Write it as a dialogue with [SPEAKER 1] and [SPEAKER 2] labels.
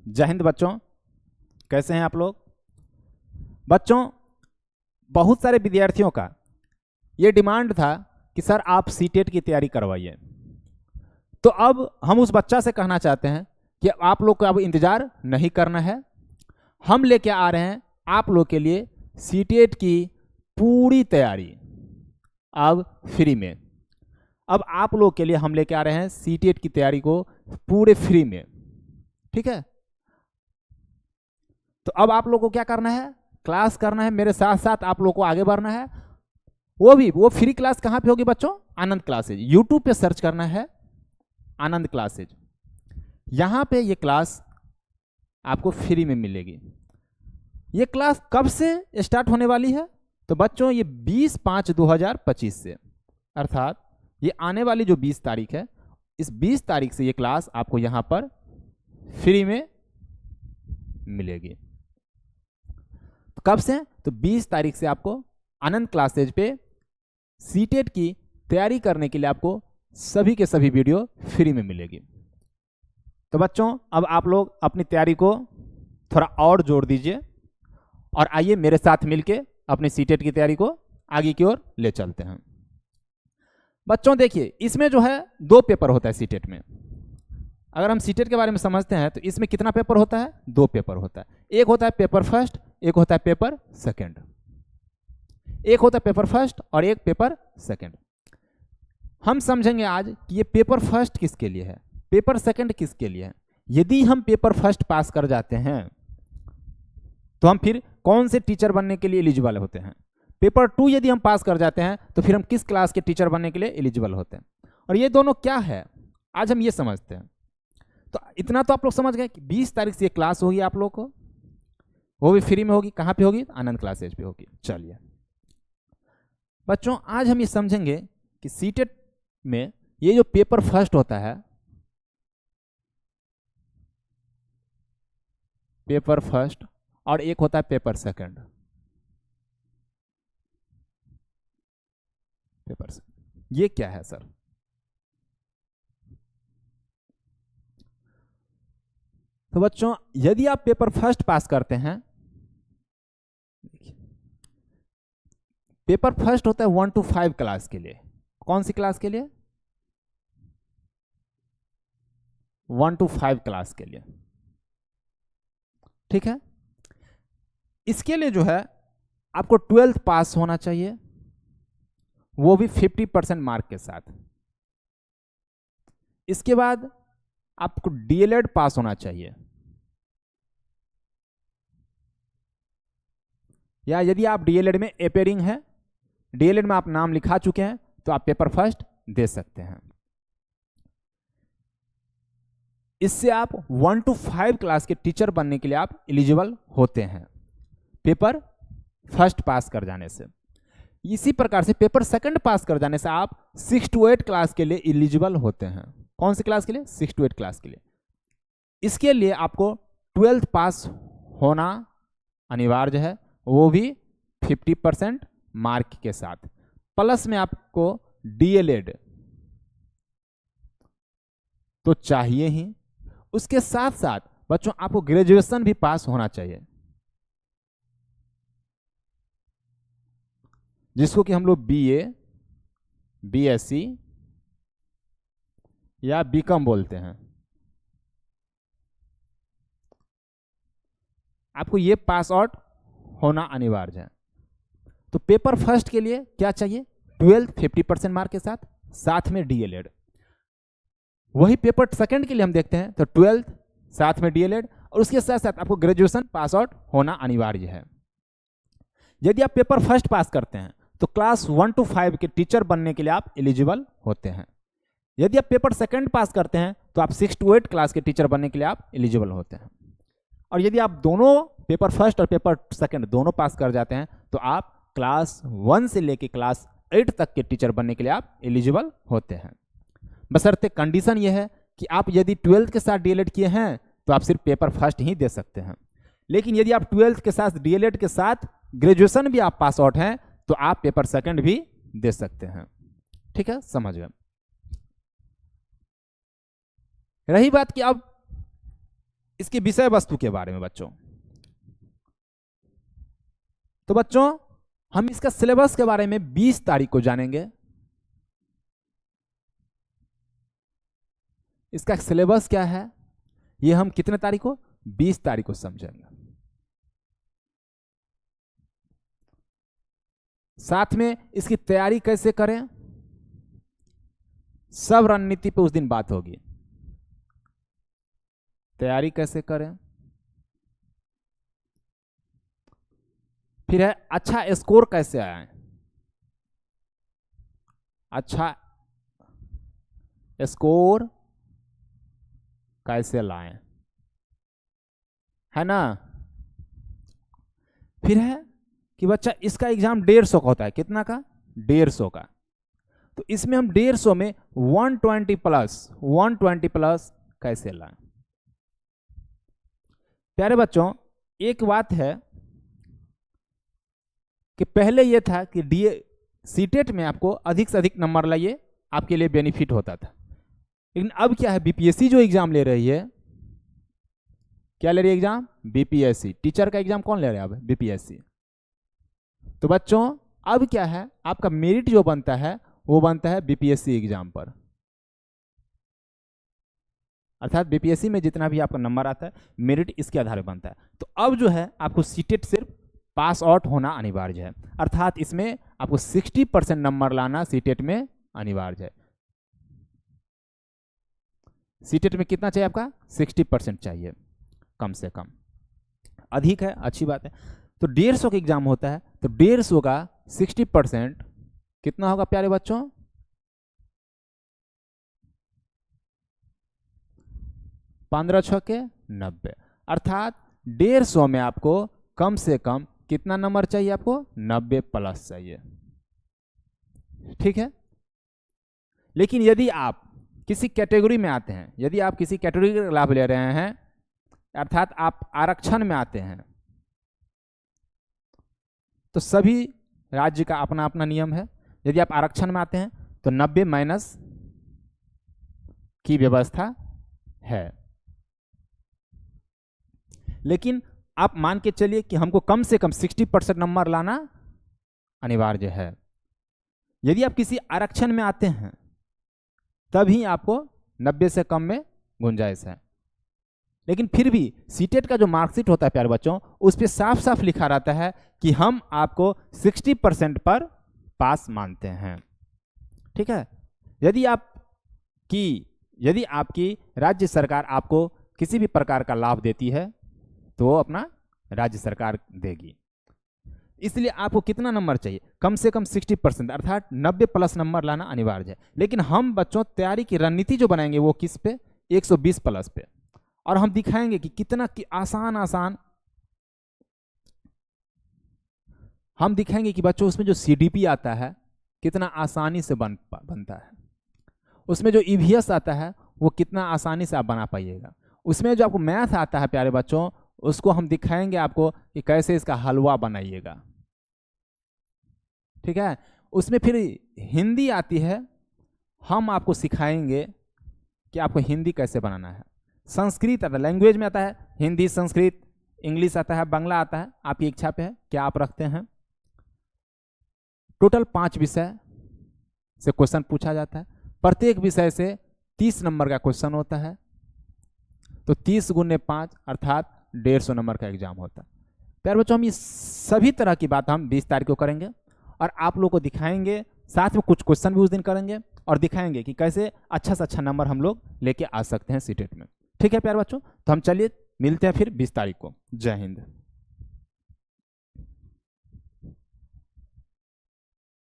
[SPEAKER 1] जय हिंद बच्चों, कैसे हैं आप लोग। बच्चों, बहुत सारे विद्यार्थियों का ये डिमांड था कि सर आप सीटेट की तैयारी करवाइए। तो अब हम उस बच्चा से कहना चाहते हैं कि आप लोग को अब इंतज़ार नहीं करना है। हम लेके आ रहे हैं आप लोग के लिए सीटेट की पूरी तैयारी अब फ्री में। अब आप लोग के लिए हम लेके आ रहे हैं सीटेट की तैयारी को पूरे फ्री में, ठीक है। तो अब आप लोग को क्या करना है, क्लास करना है, मेरे साथ साथ आप लोग को आगे बढ़ना है। वो फ्री क्लास कहाँ पे होगी बच्चों? आनंद क्लासेज। यूट्यूब पे सर्च करना है आनंद क्लासेज, यहाँ पे ये क्लास आपको फ्री में मिलेगी। ये क्लास कब से स्टार्ट होने वाली है? तो बच्चों ये 20/5/2025 से, अर्थात ये आने वाली जो 20 तारीख है, इस 20 तारीख से ये क्लास आपको यहाँ पर फ्री में मिलेगी। तो कब से? तो 20 तारीख से आपको आनंद क्लासेज पे सीटेट की तैयारी करने के लिए आपको सभी के सभी वीडियो फ्री में मिलेगी। तो बच्चों, अब आप लोग अपनी तैयारी को थोड़ा और जोड़ दीजिए और आइए मेरे साथ मिलके अपनी सीटेट की तैयारी को आगे की ओर ले चलते हैं। बच्चों देखिए, इसमें जो है 2 पेपर होता है सीटेट में। अगर हम सीटेट के बारे में समझते हैं तो इसमें कितना पेपर होता है? 2 पेपर होता है। एक होता है पेपर फर्स्ट, एक होता है पेपर सेकंड। एक होता है पेपर फर्स्ट और एक पेपर सेकंड। हम समझेंगे आज कि ये पेपर फर्स्ट किसके लिए है, पेपर सेकंड किसके लिए है। यदि हम पेपर फर्स्ट पास कर जाते हैं तो हम फिर कौन से टीचर बनने के लिए एलिजिबल होते हैं। पेपर 2 यदि हम पास कर जाते हैं तो फिर हम किस क्लास के टीचर बनने के लिए एलिजिबल होते हैं। और ये दोनों क्या है, आज हम ये समझते हैं। तो इतना तो आप लोग समझ गए कि 20 तारीख से ये क्लास होगी आप लोग को, वो भी फ्री में होगी। कहाँ पे होगी? आनंद क्लासेज पे होगी। चलिए बच्चों, आज हम ये समझेंगे कि सीटेट में ये जो पेपर फर्स्ट होता है, पेपर फर्स्ट, और एक होता है पेपर सेकंड। पेपर सेकंड ये क्या है सर? तो बच्चों, यदि आप पेपर फर्स्ट पास करते हैं, पेपर फर्स्ट होता है 1 to 5 क्लास के लिए। कौन सी क्लास के लिए? 1 to 5 क्लास के लिए, ठीक है। इसके लिए जो है आपको 12th पास होना चाहिए, वो भी 50% मार्क के साथ। इसके बाद आपको डीएलएड पास होना चाहिए, या यदि आप डीएलएड में अपेयरिंग है, डीएलएड में आप नाम लिखा चुके हैं, तो आप पेपर फर्स्ट दे सकते हैं। इससे आप 1 to 5 क्लास के टीचर बनने के लिए आप एलिजिबल होते हैं पेपर फर्स्ट पास कर जाने से। इसी प्रकार से पेपर सेकंड पास कर जाने से आप 6 to 8 क्लास के लिए एलिजिबल होते हैं। कौन सी क्लास के लिए? 6 to 8 क्लास के लिए। इसके लिए आपको 12th पास होना अनिवार्य है, वो भी 50% मार्क के साथ। प्लस में आपको डीएलएड तो चाहिए ही। उसके साथ साथ बच्चों आपको ग्रेजुएशन भी पास होना चाहिए, जिसको कि हम लोग बीए, बीएससी या बीकॉम बोलते हैं। आपको ये पास आउट होना अनिवार्य है। तो पेपर फर्स्ट के लिए क्या चाहिए? 12th 50% मार्क के साथ, साथ में डीएलएड। वही पेपर सेकंड के लिए हम देखते हैं तो 12th साथ में डीएलएड, और उसके साथ साथ आपको ग्रेजुएशन पास आउट होना अनिवार्य है। यदि आप पेपर फर्स्ट पास करते हैं तो क्लास 1 to 5 के टीचर बनने के लिए आप एलिजिबल होते हैं। यदि आप पेपर सेकंड पास करते हैं तो आप 6 to 8 क्लास के टीचर बनने के लिए आप एलिजिबल होते हैं। और यदि आप दोनों पेपर फर्स्ट और पेपर सेकंड दोनों पास कर जाते हैं तो आप क्लास 1 से लेके क्लास 8 तक के टीचर बनने के लिए आप एलिजिबल होते हैं। बशर्ते कंडीशन यह है कि आप यदि 12th के साथ डीएलएड किए हैं तो आप सिर्फ पेपर फर्स्ट ही दे सकते हैं। लेकिन यदि आप 12th के साथ डीएलएड के साथ ग्रेजुएशन भी आप पास आउट हैं तो आप पेपर सेकंड भी दे सकते हैं, ठीक है, समझ गए। रही बात कि अब इसकी विषय वस्तु के बारे में बच्चों। तो बच्चों हम इसका सिलेबस के बारे में 20 तारीख को जानेंगे। इसका सिलेबस क्या है ये हम कितने तारीख को, 20 तारीख को समझेंगे। साथ में इसकी तैयारी कैसे करें, सब रणनीति पे उस दिन बात होगी। तैयारी कैसे करें, फिर है अच्छा स्कोर कैसे आए, अच्छा स्कोर कैसे लाएं, है ना। फिर है कि बच्चा इसका एग्जाम 150 का होता है, कितना का, 150 का। तो इसमें हम 150 में 120 प्लस कैसे लाएं। प्यारे बच्चों एक बात है कि पहले यह था कि सीटेट में आपको अधिक से अधिक नंबर लाइए, आपके लिए बेनिफिट होता था। लेकिन अब क्या है, बीपीएससी जो एग्जाम ले रही है, क्या ले रही है एग्जाम, बीपीएससी। टीचर का एग्जाम कौन ले रहा है अब, बीपीएससी। तो बच्चों अब क्या है, आपका मेरिट जो बनता है वो बनता है बीपीएससी एग्जाम पर, अर्थात बीपीएससी में जितना भी आपका नंबर आता है मेरिट इसके आधार पर बनता है। तो अब जो है आपको सीटेट सिर्फ पास आउट होना अनिवार्य है, अर्थात इसमें आपको 60% नंबर लाना सीटेट में अनिवार्य है। सीटेट में कितना चाहिए आपका, 60% चाहिए कम से कम, अधिक है अच्छी बात है। तो 150 का एग्जाम होता है, तो 150 का 60% कितना होगा प्यारे बच्चों, 15 छक्के 90, अर्थात 150 में आपको कम से कम कितना नंबर चाहिए, आपको 90 प्लस चाहिए, ठीक है। लेकिन यदि आप किसी कैटेगरी में आते हैं, यदि आप किसी कैटेगरी का लाभ ले रहे हैं, अर्थात आप आरक्षण में आते हैं, तो सभी राज्य का अपना अपना नियम है। यदि आप आरक्षण में आते हैं तो 90 माइनस की व्यवस्था है। लेकिन आप मान के चलिए कि हमको कम से कम 60% नंबर लाना अनिवार्य है। यदि आप किसी आरक्षण में आते हैं तभी आपको 90 से कम में गुंजाइश है। लेकिन फिर भी सीटेट का जो मार्कशीट होता है प्यारे बच्चों, उस पर साफ साफ लिखा रहता है कि हम आपको 60% पर पास मानते हैं, ठीक है। यदि आपकी राज्य सरकार आपको किसी भी प्रकार का लाभ देती है तो वो अपना राज्य सरकार देगी। इसलिए आपको कितना नंबर चाहिए, कम से कम 60%, अर्थात 90 प्लस नंबर लाना अनिवार्य है। लेकिन हम बच्चों तैयारी की रणनीति जो बनाएंगे वो किस पे, 120 प्लस पे, और हम दिखाएंगे कि कितना आसान हम दिखाएंगे कि बच्चों उसमें जो सीडीपी आता है कितना आसानी से बनता है, उसमें जो ईवीएस आता है वो कितना आसानी से आप बना पाइएगा, उसमें जो आपको मैथ आता है प्यारे बच्चों उसको हम दिखाएंगे आपको कि कैसे इसका हलवा बनाइएगा, ठीक है। उसमें फिर हिंदी आती है, हम आपको सिखाएंगे कि आपको हिंदी कैसे बनाना है। संस्कृत आता है, लैंग्वेज में आता है हिंदी, संस्कृत, इंग्लिश आता है, बांग्ला आता है, आपकी इच्छा पे है क्या आप रखते हैं। टोटल 5 विषय से क्वेश्चन पूछा जाता है, प्रत्येक विषय से 30 नंबर का क्वेश्चन होता है, तो 30 गुने 5 अर्थात 150 नंबर का एग्जाम होता है। प्यारे बच्चों हम ये सभी तरह की बात हम 20 तारीख को करेंगे और आप लोगों को दिखाएंगे, साथ में कुछ क्वेश्चन भी उस दिन करेंगे और दिखाएंगे कि कैसे अच्छा से अच्छा नंबर हम लोग लेके आ सकते हैं सीटेट में, ठीक है प्यारे बच्चों। तो हम चलिए मिलते हैं फिर 20 तारीख को। जय हिंद।